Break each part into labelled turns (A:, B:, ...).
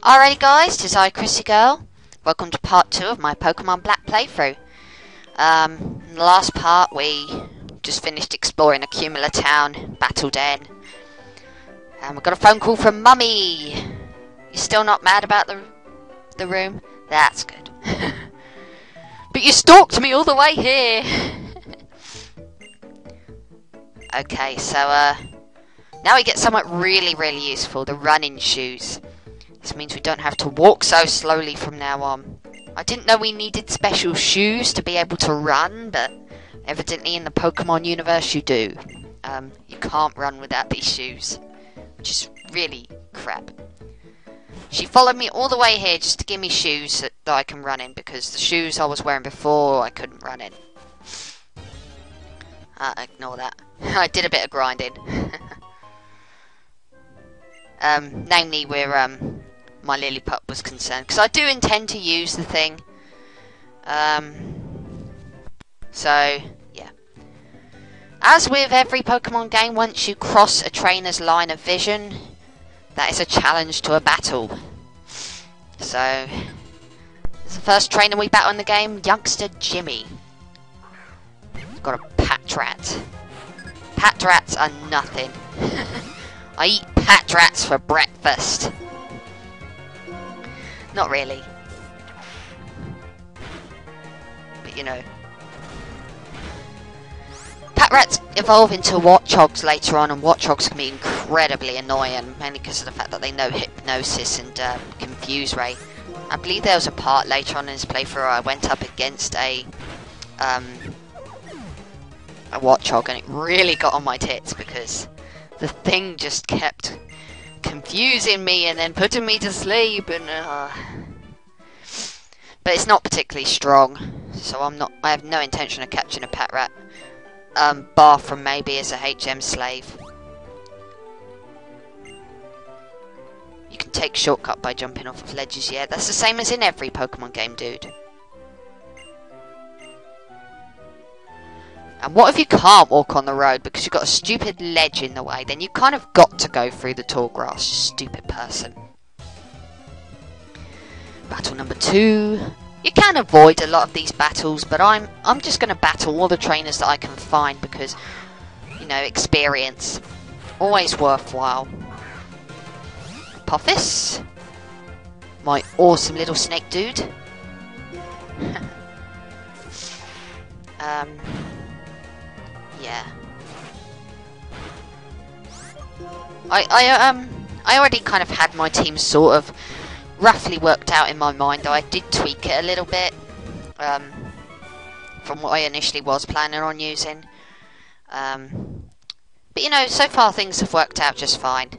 A: Alrighty guys, tis I, Chrissy Girl. Welcome to part 2 of my Pokemon Black playthrough. In the last part we just finished exploring Accumula Town, Battle Den. And we got a phone call from Mummy! You still not mad about the room? That's good. But you stalked me all the way here! Okay, so now we get somewhat really useful, the running shoes. This means we don't have to walk so slowly from now on. I didn't know we needed special shoes to be able to run, but evidently in the Pokemon universe you do. You can't run without these shoes, which is really crap. She followed me all the way here just to give me shoes that I can run in, because the shoes I was wearing before I couldn't run in. Ignore that. I did a bit of grinding. Namely where my Lillipup was concerned, because I do intend to use the thing. So yeah. As with every Pokemon game, once you cross a trainer's line of vision, that is a challenge to a battle. So this is the first trainer we battle in the game, youngster Jimmy. He's got a Patrat. Patrats are nothing. I eat Patrats for breakfast. Not really. But you know. Patrats evolve into Watchogs later on, and Watchogs can be incredibly annoying, mainly because of the fact that they know Hypnosis and Confuse Ray. I believe there was a part later on in this playthrough where I went up against a Watchog, and it really got on my tits because the thing just kept confusing me and then putting me to sleep, and but it's not particularly strong, so I have no intention of catching a Patrat, bar from maybe as a HM slave. You can take shortcut by jumping off of ledges. Yeah, that's the same as in every Pokemon game, dude. And what if you can't walk on the road because you've got a stupid ledge in the way? Then you kind of got to go through the tall grass, you stupid person. Battle number 2. You can avoid a lot of these battles, but I'm just going to battle all the trainers that I can find because, you know, experience. Always worthwhile. Apophis. My awesome little snake dude. Yeah. I already kind of had my team sort of roughly worked out in my mind, though I did tweak it a little bit from what I initially was planning on using. But you know, so far things have worked out just fine.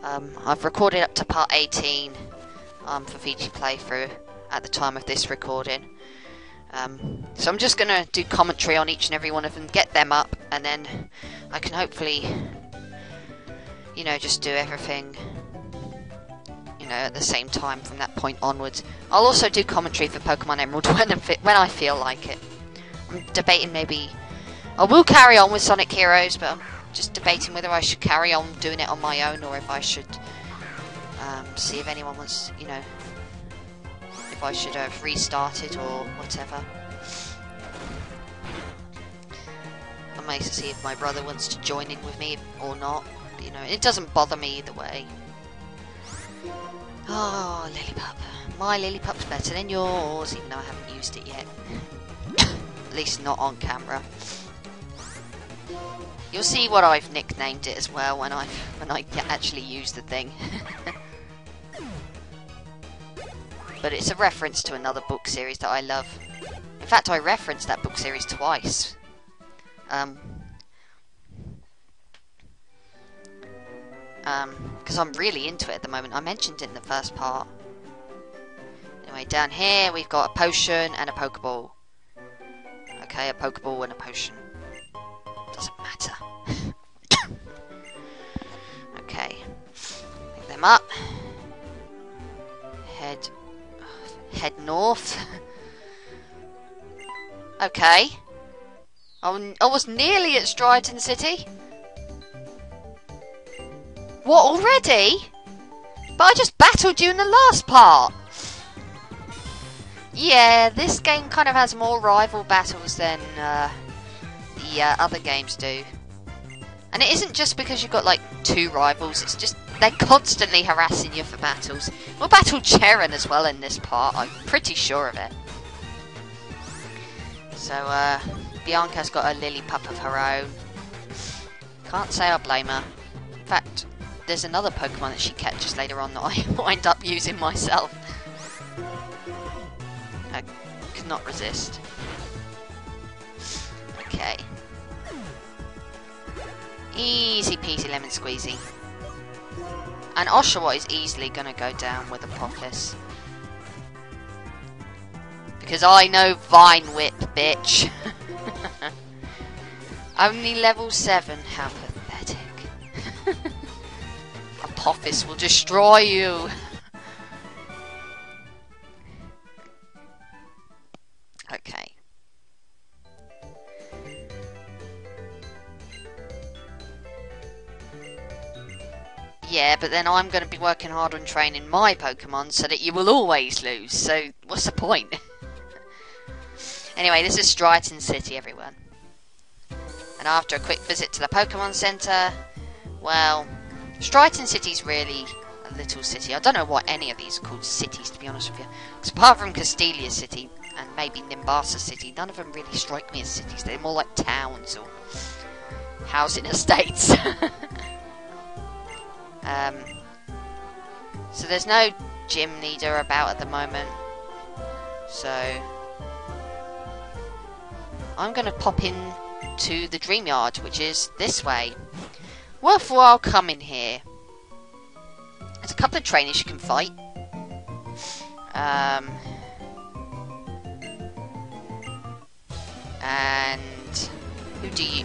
A: I've recorded up to part 18 for VG playthrough at the time of this recording. So I'm just going to do commentary on each and every one of them, get them up, and then I can hopefully, you know, just do everything, you know, at the same time from that point onwards. I'll also do commentary for Pokemon Emerald when I feel like it. I'm debating maybe... I will carry on with Sonic Heroes, but I'm just debating whether I should carry on doing it on my own, or if I should see if anyone wants, you know... I should have restarted or whatever. I may see if my brother wants to join in with me or not. But, you know, it doesn't bother me either way. Oh, Lillipup. My Lillipup's better than yours, even though I haven't used it yet. At least not on camera. You'll see what I've nicknamed it as well when I actually use the thing. But it's a reference to another book series that I love. In fact, I referenced that book series twice. Because I'm really into it at the moment. I mentioned it in the first part. Anyway, down here we've got a potion and a Pokeball. Okay, a Pokeball and a potion. Doesn't matter. Okay. Pick them up. Head north. Okay. I was nearly at Striaton City. What, already? But I just battled you in the last part! Yeah, this game kind of has more rival battles than the other games do. And it isn't just because you've got like 2 rivals, it's just they're constantly harassing you for battles. We'll battle Cheran as well in this part, I'm pretty sure of it. So, Bianca's got a lily pup of her own. Can't say I blame her. In fact, there's another Pokemon that she catches later on that I wind up using myself. I could not resist. Okay. Easy peasy lemon squeezy. And Oshawott is easily going to go down with Apophis. Because I know Vine Whip, bitch. Only level 7, how pathetic. Apophis will destroy you. Okay. Yeah, but then I'm going to be working hard on training my Pokemon so that you will always lose. So, what's the point? Anyway, this is Striaton City, everyone. And after a quick visit to the Pokemon Center, well, Striaton City's really a little city. I don't know why any of these are called cities, to be honest with you. Because apart from Castelia City and maybe Nimbasa City, none of them really strike me as cities. They're more like towns or housing estates. So there's no gym leader about at the moment. So I'm going to pop in to the Dream Yard, which is this way. Worthwhile coming here. There's a couple of trainers you can fight. And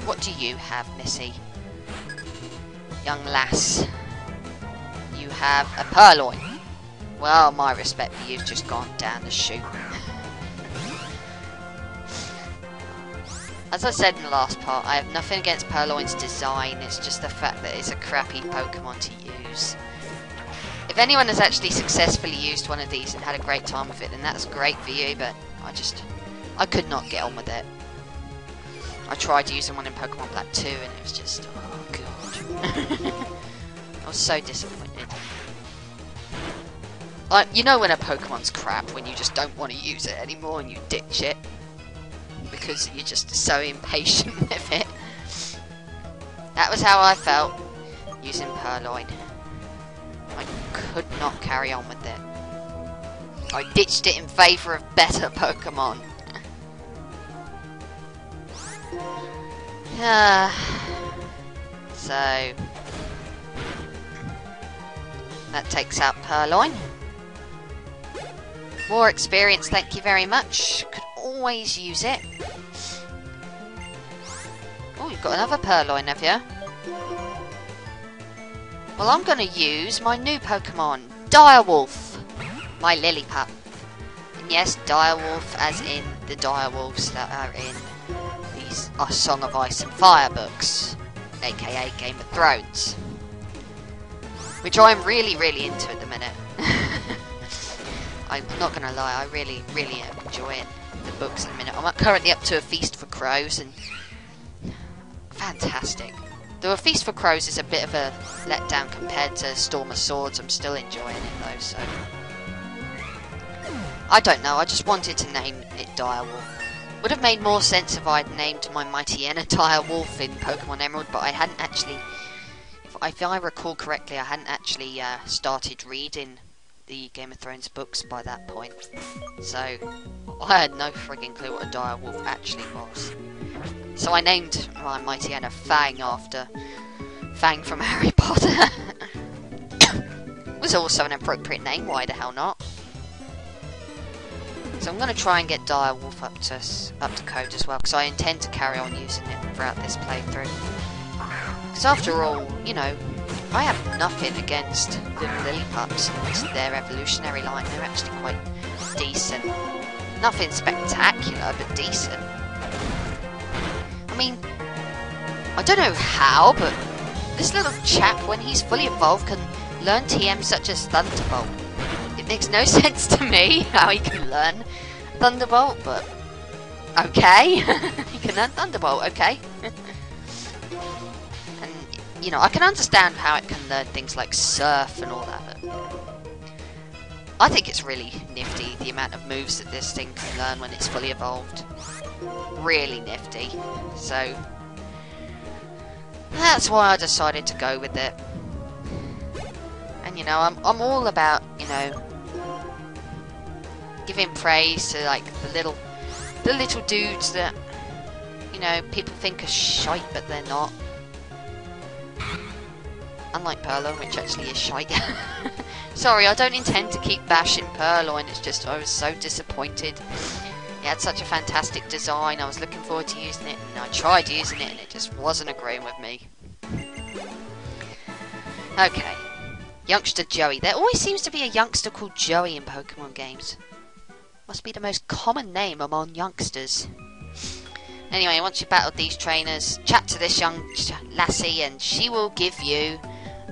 A: what do you have, Missy? Young lass. You have a Purrloin. Well, my respect for you've just gone down the chute. As I said in the last part, I have nothing against Purrloin's design, it's just the fact that it's a crappy Pokemon to use. If anyone has actually successfully used one of these and had a great time with it, then that's great for you, but I could not get on with it. I tried using one in Pokemon Black 2 and it was just, oh god. I was so disappointed. Like, you know when a Pokemon's crap, when you just don't want to use it anymore and you ditch it. Because you're just so impatient with it. That was how I felt using Purrloin. I could not carry on with it. I ditched it in favour of better Pokemon. So that takes out Purrloin. More experience, thank you very much. Could always use it. Oh, you've got another Purrloin, have you? Well, I'm going to use my new Pokemon, Direwolf, my Lillipup. And yes, Direwolf as in the direwolves that are in these Song of Ice and Fire books, aka Game of Thrones. Which I'm really, really into at the minute. I'm not going to lie, I really, really am enjoying the books at the minute. I'm currently up to A Feast for Crows, and fantastic. Though A Feast for Crows is a bit of a letdown compared to Storm of Swords, I'm still enjoying it though, so I don't know, I just wanted to name it Direwolf. Would have made more sense if I had named my Mightyena Direwolf in Pokemon Emerald, but I hadn't actually, if I recall correctly, I hadn't actually started reading the Game of Thrones books by that point, so I had no frigging clue what a Direwolf actually was. So I named my Mightyena Fang after Fang from Harry Potter. Was also an appropriate name, why the hell not? So I'm going to try and get Direwolf up to code as well, because I intend to carry on using it throughout this playthrough. Because after all, you know, I have nothing against little Lillipups and their evolutionary line. They're actually quite decent. Nothing spectacular, but decent. I mean, I don't know how, but this little chap, when he's fully evolved, can learn TM such as Thunderbolt. It makes no sense to me how he can learn Thunderbolt, but okay. He can learn Thunderbolt, okay. And, you know, I can understand how it can learn things like Surf and all that, but I think it's really nifty, the amount of moves that this thing can learn when it's fully evolved. Really nifty. So that's why I decided to go with it. And you know, I'm all about, you know, giving praise to like the little dudes that, you know, people think are shite but they're not. Unlike Purrloin, which actually is shite. Sorry, I don't intend to keep bashing Purrloin, it's just I was so disappointed. It had such a fantastic design, I was looking forward to using it, and I tried using it and it just wasn't agreeing with me. Okay. Youngster Joey. There always seems to be a youngster called Joey in Pokemon games. Must be the most common name among youngsters. Anyway, once you've battled these trainers, chat to this young lassie and she will give you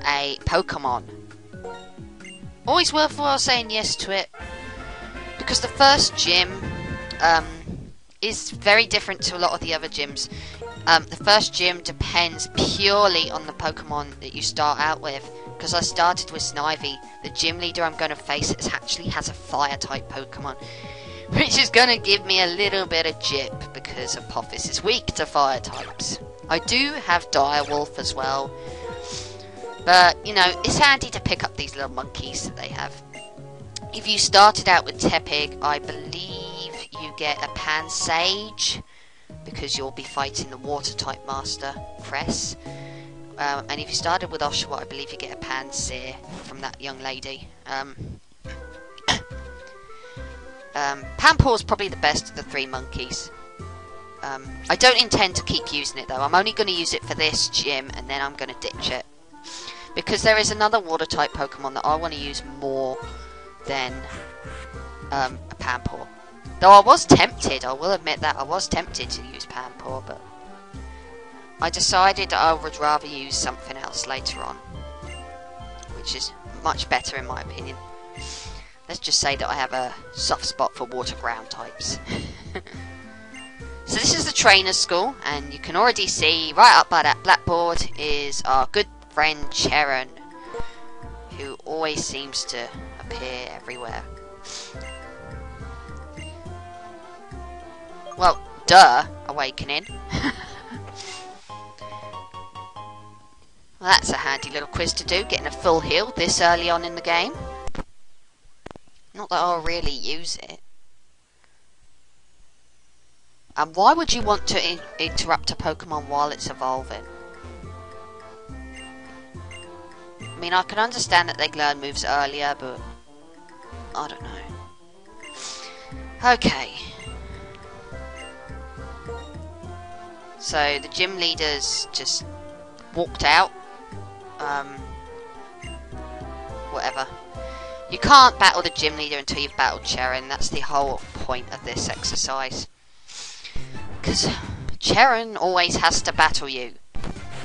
A: a Pokemon. Always worthwhile saying yes to it, because the first gym is very different to a lot of the other gyms. The first gym depends purely on the Pokemon that you start out with. Because I started with Snivy, the gym leader I'm going to face actually has a Fire-type Pokemon, which is going to give me a little bit of jip, because Apophis is weak to Fire-types. I do have Direwolf as well, but, you know, it's handy to pick up these little monkeys that they have. If you started out with Tepig, I believe you get a Pansage, because you'll be fighting the Water-type Master, Cress. And if you started with Oshawott, I believe you get a Pansear from that young lady. Panpour's probably the best of the three monkeys. I don't intend to keep using it though. I'm only going to use it for this gym and then I'm going to ditch it. Because there is another water-type Pokemon that I want to use more than a Panpour. Though I was tempted, I will admit that, I was tempted to use Panpour, but I decided I would rather use something else later on, which is much better in my opinion. Let's just say that I have a soft spot for water ground types. So this is the trainer's school, and you can already see right up by that blackboard is our good friend Charon, who always seems to appear everywhere. Well, duh, Awakening. Well, that's a handy little quiz to do, getting a full heal this early on in the game. Not that I'll really use it. And why would you want to interrupt a Pokemon while it's evolving? I mean, I can understand that they learn moves earlier, but I don't know. Okay. So the gym leaders just walked out. Whatever. You can't battle the gym leader until you've battled Charon. That's the whole point of this exercise. Because Charon always has to battle you.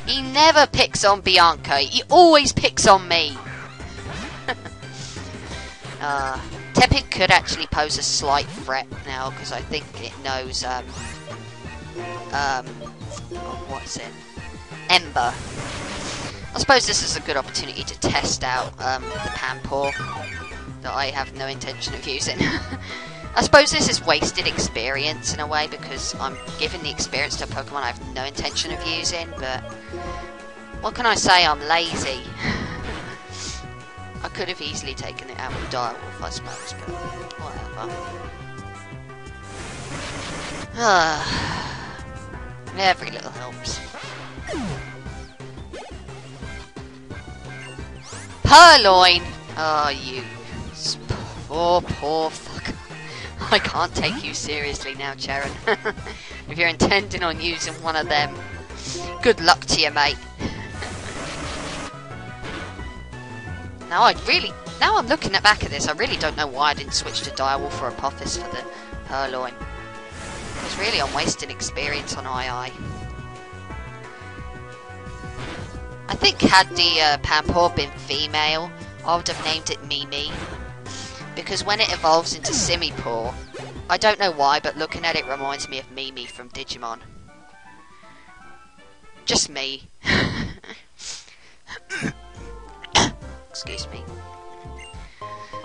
A: He never picks on Bianca. He always picks on me. Tepig could actually pose a slight threat now, because I think it knows, what is it? Ember. I suppose this is a good opportunity to test out the Panpour that I have no intention of using. I suppose this is wasted experience in a way, because I'm giving the experience to a Pokemon I have no intention of using, but what can I say, I'm lazy. I could have easily taken it out with Direwolf, I suppose, but whatever. Every little helps. Purrloin! Oh, you poor fucker. I can't take you seriously now, Charon. If you're intending on using one of them, good luck to you, mate. Now I'm looking back at this, I really don't know why I didn't switch to Direwolf or Apophis for the Purrloin. Because really I'm wasting experience on II. I think had the Pampor been female, I would have named it Mimi. Because when it evolves into Simipour, I don't know why, but looking at it reminds me of Mimi from Digimon. Just me. Excuse me.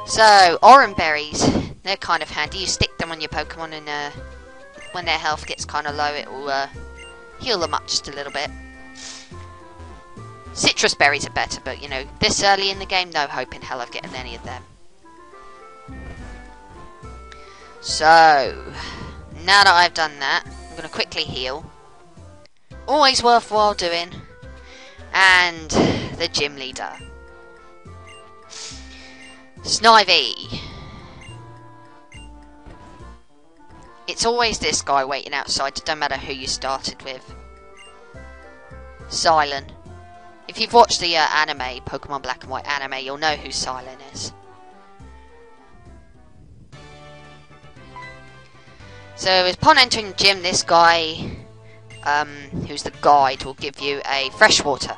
A: So, Oran berries, they're kind of handy. You stick them on your Pokemon and when their health gets kind of low, it will heal them up just a little bit. Citrus berries are better, but you know, this early in the game, no hope in hell of getting any of them. So, now that I've done that, I'm going to quickly heal. Always worthwhile doing. And the gym leader. Snivy. It's always this guy waiting outside, it don't matter who you started with. Silent. If you've watched the anime, Pokemon Black and White anime, you'll know who Silent is. So, upon entering the gym, this guy, who's the guide, will give you a freshwater.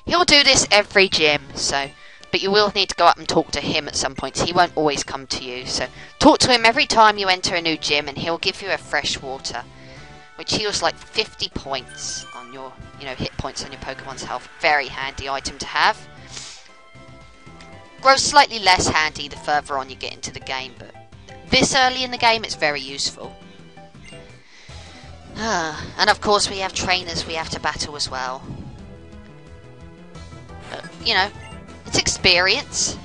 A: He'll do this every gym, so, but you will need to go up and talk to him at some points. He won't always come to you, so talk to him every time you enter a new gym, and he'll give you a freshwater, which heals like 50 points on your, hit points on your Pokemon's health. Very handy item to have. Grows slightly less handy the further on you get into the game, but this early in the game, it's very useful. And of course, we have trainers we have to battle as well. But, it's experience.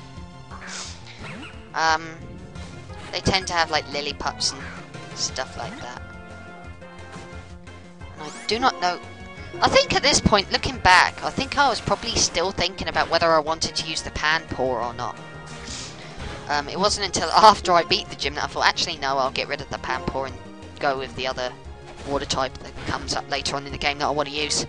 A: They tend to have like Lillipups and stuff like that. And I do not know. I think at this point, looking back, I think I was probably still thinking about whether I wanted to use the Pampor or not. It wasn't until after I beat the gym that I thought, actually no, I'll get rid of the Pampor and go with the other water type that comes up later on in the game that I want to use.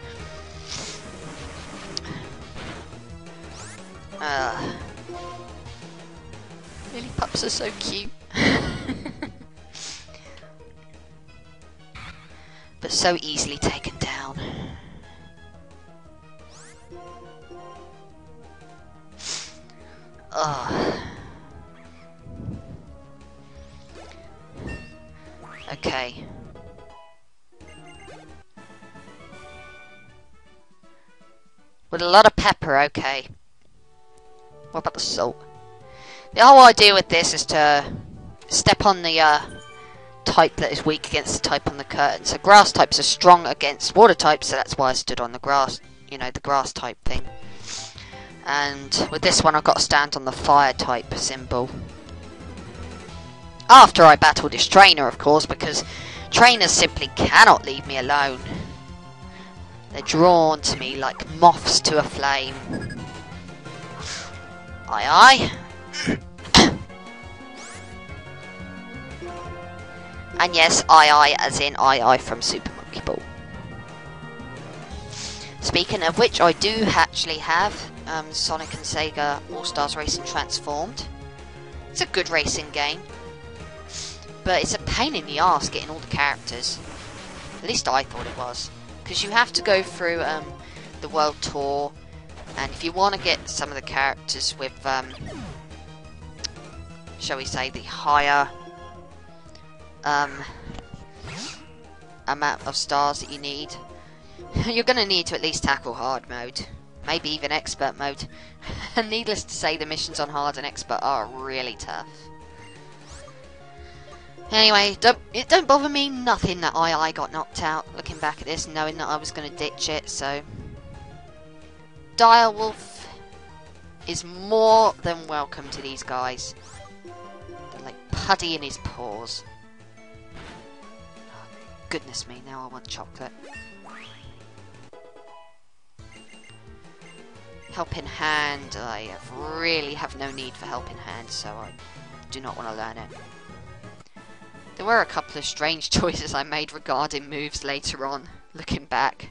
A: Lillipups are so cute. But so easily taken down. Okay. With a lot of pepper, okay. What about the salt? The whole idea with this is to step on the type that is weak against the type on the curtain. So grass types are strong against water types, so that's why I stood on the grass, the grass type thing. And with this one I've got to stand on the fire type symbol. After I battle this trainer, of course, because trainers simply cannot leave me alone. They're drawn to me like moths to a flame. Aye aye. And yes, aye as in aye from Super Monkey Ball. Speaking of which, I do actually have Sonic and Sega All-Stars Racing Transformed. It's a good racing game. But it's a pain in the arse getting all the characters. At least I thought it was. Because you have to go through the World Tour. And if you want to get some of the characters with, shall we say, the higher amount of stars that you need, you're going to need to at least tackle hard mode. Maybe even expert mode. And needless to say, the missions on hard and expert are really tough. Anyway, it don't bother me nothing that I got knocked out, looking back at this, knowing that I was going to ditch it, so... Direwolf is more than welcome to these guys. They're like putty in his paws. Oh, goodness me, now I want chocolate. Helping Hand, I really have no need for Helping Hand, so I do not want to learn it. There were a couple of strange choices I made regarding moves later on, looking back.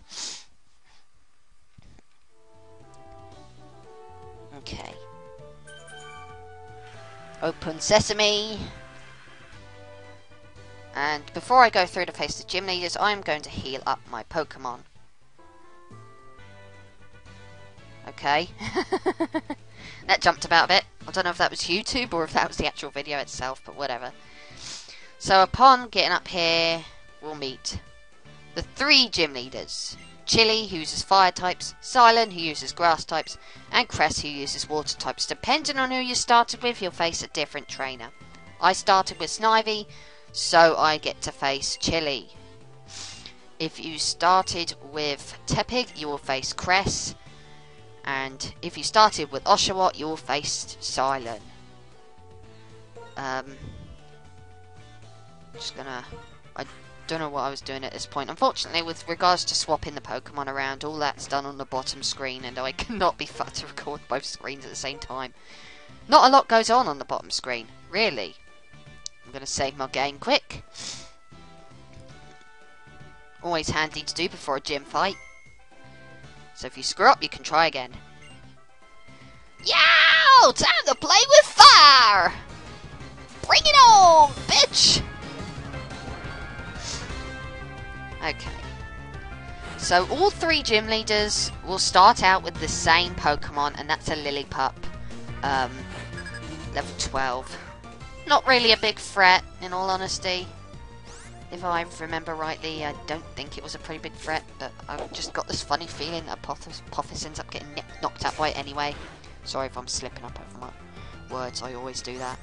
A: Okay. Open sesame. And before I go through to face the gym leaders, I'm going to heal up my Pokemon. Okay. That jumped about a bit. I don't know if that was YouTube or if that was the actual video itself, but whatever. So upon getting up here, we'll meet the 3 gym leaders. Chili, who uses fire types, Silent, who uses grass types, and Cress, who uses water types. Depending on who you started with, you'll face a different trainer. I started with Snivy, so I get to face Chili. If you started with Tepig, you will face Cress. And if you started with Oshawott, you will face Silent. I don't know what I was doing at this point. Unfortunately, with regards to swapping the Pokemon around, all that's done on the bottom screen, and I cannot be fucked to record both screens at the same time. Not a lot goes on the bottom screen, really. I'm going to save my game quick. Always handy to do before a gym fight. So if you screw up, you can try again. Yow! Time to play with fire! Bring it on, bitch! Okay. So all 3 gym leaders will start out with the same Pokemon, and that's a Lillipup. Level 12. Not really a big threat, in all honesty. If I remember rightly, I don't think it was a pretty big threat, but I've just got this funny feeling that Apophis ends up getting knocked out by it anyway. Sorry if I'm slipping up over my words, I always do that.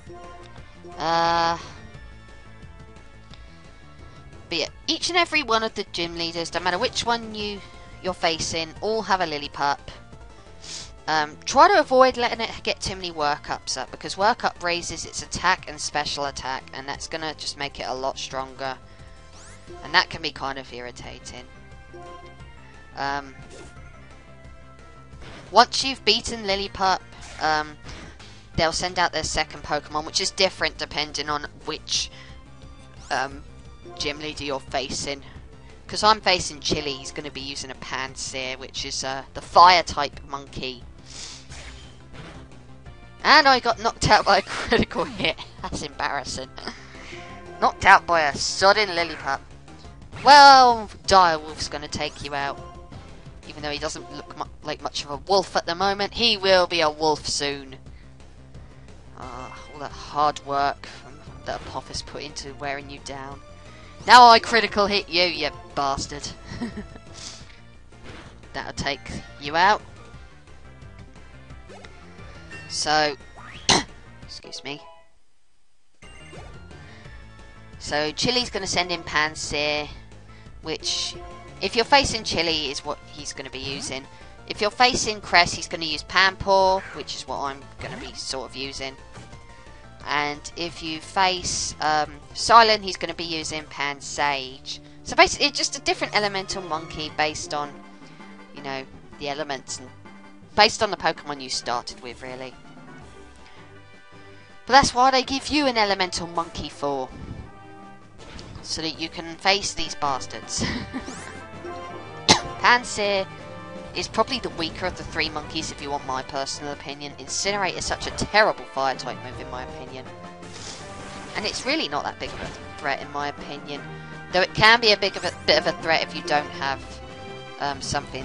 A: But yeah, each and every one of the gym leaders, no matter which one you're facing, all have a Lillipup. Try to avoid letting it get too many workups up, because workup raises its attack and special attack, and that's going to just make it a lot stronger. And that can be kind of irritating. Once you've beaten Lillipup, they'll send out their second Pokemon, which is different depending on which gym leader you're facing. Because I'm facing Chili, he's going to be using a Pansear, which is the fire-type monkey. And I got knocked out by a critical hit. That's embarrassing. Knocked out by a sodden Lillipup. Well, Direwolf's going to take you out. Even though he doesn't look like much of a wolf at the moment, he will be a wolf soon. All that hard work that Apophis put into wearing you down. Now I critical hit you, you bastard. That'll take you out. So, excuse me. So Chili's going to send in Pansear, which, if you're facing Chili, is what he's going to be using. If you're facing Cress, he's going to use Panpour, which is what I'm going to be sort of using. And if you face Silent, he's going to be using Pansage. So basically, it's just a different elemental monkey based on, you know, the elements and based on the Pokemon you started with, really. But that's why they give you an elemental monkey for, so that you can face these bastards. Pansear is probably the weaker of the 3 monkeys, if you want my personal opinion. Incinerate is such a terrible fire-type move, in my opinion. And it's really not that big of a threat, in my opinion. Though it can be a bit of a threat if you don't have something,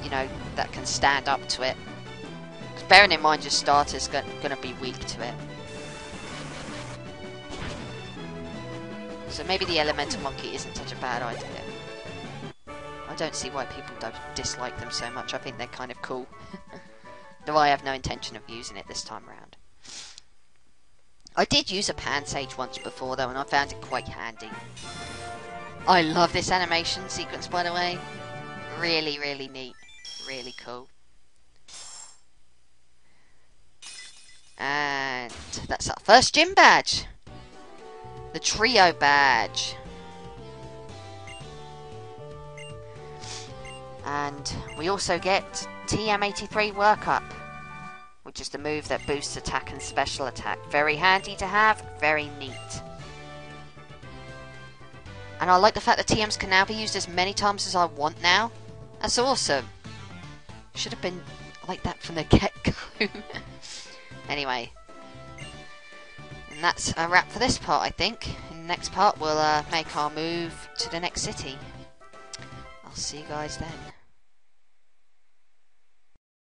A: you know, that can stand up to it. Because bearing in mind your starter's going to be weak to it. So maybe the elemental monkey isn't such a bad idea. I don't see why people don't dislike them so much. I think they're kind of cool. Though I have no intention of using it this time around. I did use a Pansage once before though, and I found it quite handy. I love this animation sequence, by the way. Really, really neat. Really cool. And that's our first gym badge. The Trio badge. And we also get TM83 Workup, which is the move that boosts attack and special attack. Very handy to have, very neat. And I like the fact that TMs can now be used as many times as I want now. That's awesome. Should have been like that from the get-go. Anyway. And that's a wrap for this part, I think. In the next part, we'll make our move to the next city. I'll see you guys then.